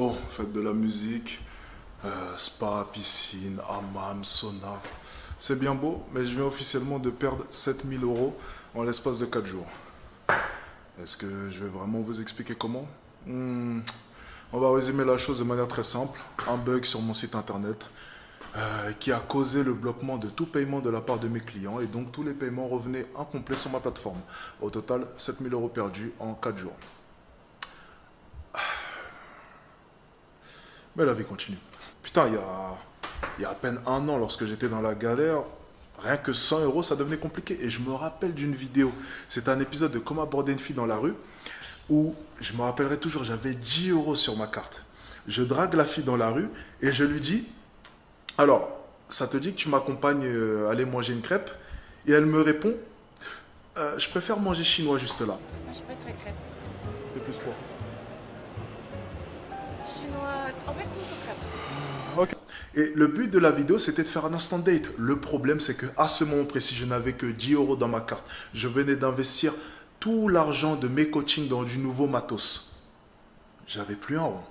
Bon, faites de la musique, spa, piscine, hammam, sauna. C'est bien beau, mais je viens officiellement de perdre 7000 euros en l'espace de 4 jours. Est-ce que je vais vraiment vous expliquer comment? On va résumer la chose de manière très simple. Un bug sur mon site internet qui a causé le bloquement de tout paiement de la part de mes clients et donc tous les paiements revenaient incomplets sur ma plateforme. Au total, 7000 euros perdus en 4 jours. Mais la vie continue. Putain, il y a à peine un an, lorsque j'étais dans la galère, rien que 100 euros, ça devenait compliqué. Et je me rappelle d'une vidéo. C'est un épisode de Comment aborder une fille dans la rue, où je me rappellerai toujours, j'avais 10 euros sur ma carte. Je drague la fille dans la rue et je lui dis, alors, ça te dit que tu m'accompagnes aller manger une crêpe? Et elle me répond, je préfère manger chinois juste là. Moi, je suis pas très crêpe. C'est plus quoi? Chinois, en fait, tout sauf crêpe. Ok. Et le but de la vidéo, c'était de faire un instant date. Le problème, c'est qu'à ce moment précis, je n'avais que 10 euros dans ma carte. Je venais d'investir tout l'argent de mes coachings dans du nouveau matos. J'avais plus un rond.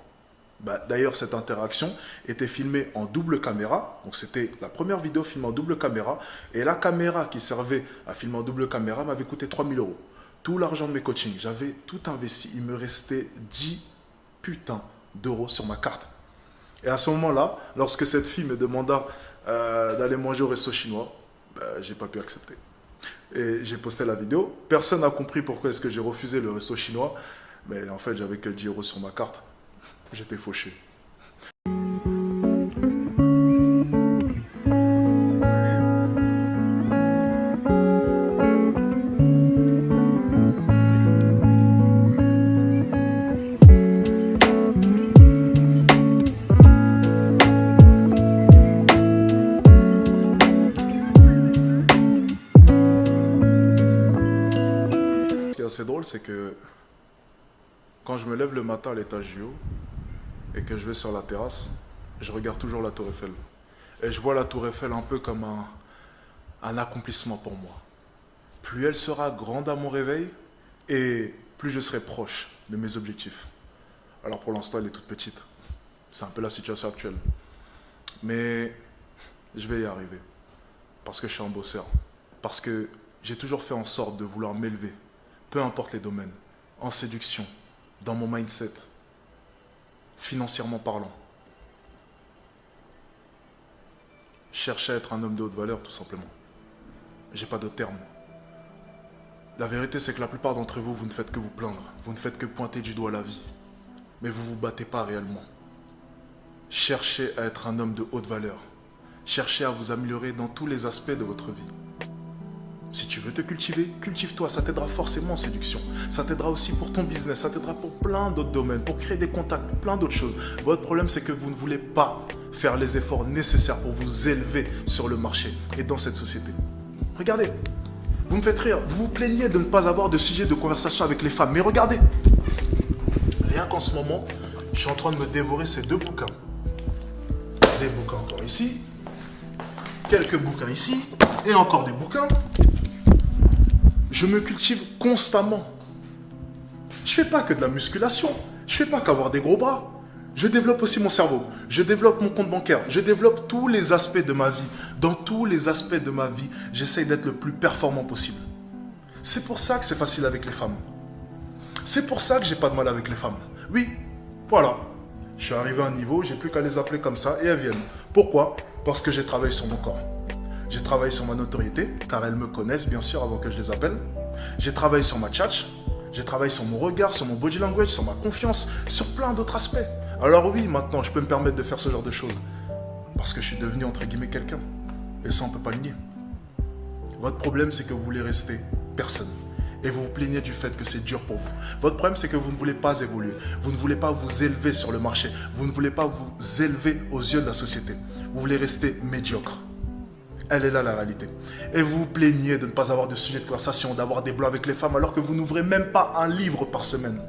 D'ailleurs, cette interaction était filmée en double caméra. Donc, c'était la première vidéo filmée en double caméra. Et la caméra qui servait à filmer en double caméra m'avait coûté 3000 euros. Tout l'argent de mes coachings. J'avais tout investi. Il me restait 10 putains d'euros sur ma carte. Et à ce moment-là, lorsque cette fille me demanda d'aller manger au resto chinois, j'ai pas pu accepter. Et j'ai posté la vidéo. Personne n'a compris pourquoi est-ce que j'ai refusé le resto chinois. Mais en fait, j'avais que 10 euros sur ma carte. J'étais fauché. Ce qui est assez drôle, c'est que quand je me lève le matin à l'étage du haut et que je vais sur la terrasse, je regarde toujours la tour Eiffel. Et je vois la tour Eiffel un peu comme un accomplissement pour moi. Plus elle sera grande à mon réveil et plus je serai proche de mes objectifs. Alors pour l'instant, elle est toute petite. C'est un peu la situation actuelle. Mais je vais y arriver. Parce que je suis un bosseur. Parce que j'ai toujours fait en sorte de vouloir m'élever. Peu importe les domaines. En séduction, dans mon mindset, financièrement parlant. Chercher à être un homme de haute valeur, tout simplement. J'ai pas d'autre terme. La vérité, c'est que la plupart d'entre vous, vous ne faites que vous plaindre. Vous ne faites que pointer du doigt la vie. Mais vous ne vous battez pas réellement. Cherchez à être un homme de haute valeur. Cherchez à vous améliorer dans tous les aspects de votre vie. Si tu veux te cultiver, cultive-toi, ça t'aidera forcément en séduction. Ça t'aidera aussi pour ton business, ça t'aidera pour plein d'autres domaines, pour créer des contacts, pour plein d'autres choses. Votre problème, c'est que vous ne voulez pas faire les efforts nécessaires pour vous élever sur le marché et dans cette société. Regardez, vous me faites rire, vous vous plaignez de ne pas avoir de sujet de conversation avec les femmes, mais regardez, rien qu'en ce moment, je suis en train de me dévorer ces 2 bouquins. Des bouquins encore ici, quelques bouquins ici, et encore des bouquins. Je me cultive constamment. Je ne fais pas que de la musculation. Je ne fais pas qu'avoir des gros bras. Je développe aussi mon cerveau. Je développe mon compte bancaire. Je développe tous les aspects de ma vie. Dans tous les aspects de ma vie, j'essaye d'être le plus performant possible. C'est pour ça que c'est facile avec les femmes. C'est pour ça que j'ai pas de mal avec les femmes. Oui, voilà. Je suis arrivé à un niveau, j'ai plus qu'à les appeler comme ça et elles viennent. Pourquoi? Parce que j'ai travaillé sur mon corps. J'ai travaillé sur ma notoriété, car elles me connaissent bien sûr avant que je les appelle. J'ai travaillé sur ma tchatch, j'ai travaillé sur mon regard, sur mon body language, sur ma confiance, sur plein d'autres aspects. Alors oui, maintenant, je peux me permettre de faire ce genre de choses. Parce que je suis devenu, entre guillemets, quelqu'un. Et ça, on ne peut pas le nier. Votre problème, c'est que vous voulez rester personne. Et vous vous plaignez du fait que c'est dur pour vous. Votre problème, c'est que vous ne voulez pas évoluer. Vous ne voulez pas vous élever sur le marché. Vous ne voulez pas vous élever aux yeux de la société. Vous voulez rester médiocre. Elle est là la réalité. Et vous vous plaignez de ne pas avoir de sujet de conversation, d'avoir des blancs avec les femmes alors que vous n'ouvrez même pas un livre par semaine.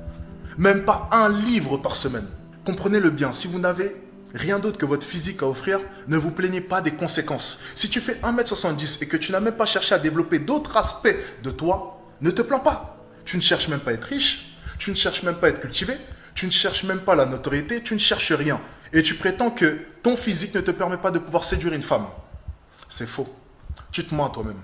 Même pas un livre par semaine. Comprenez-le bien, si vous n'avez rien d'autre que votre physique à offrir, ne vous plaignez pas des conséquences. Si tu fais 1m70 et que tu n'as même pas cherché à développer d'autres aspects de toi, ne te plains pas. Tu ne cherches même pas à être riche, tu ne cherches même pas à être cultivé, Tu ne cherches même pas la notoriété, tu ne cherches rien. Et tu prétends que ton physique ne te permet pas de pouvoir séduire une femme. C'est faux. Tu te mens à toi-même.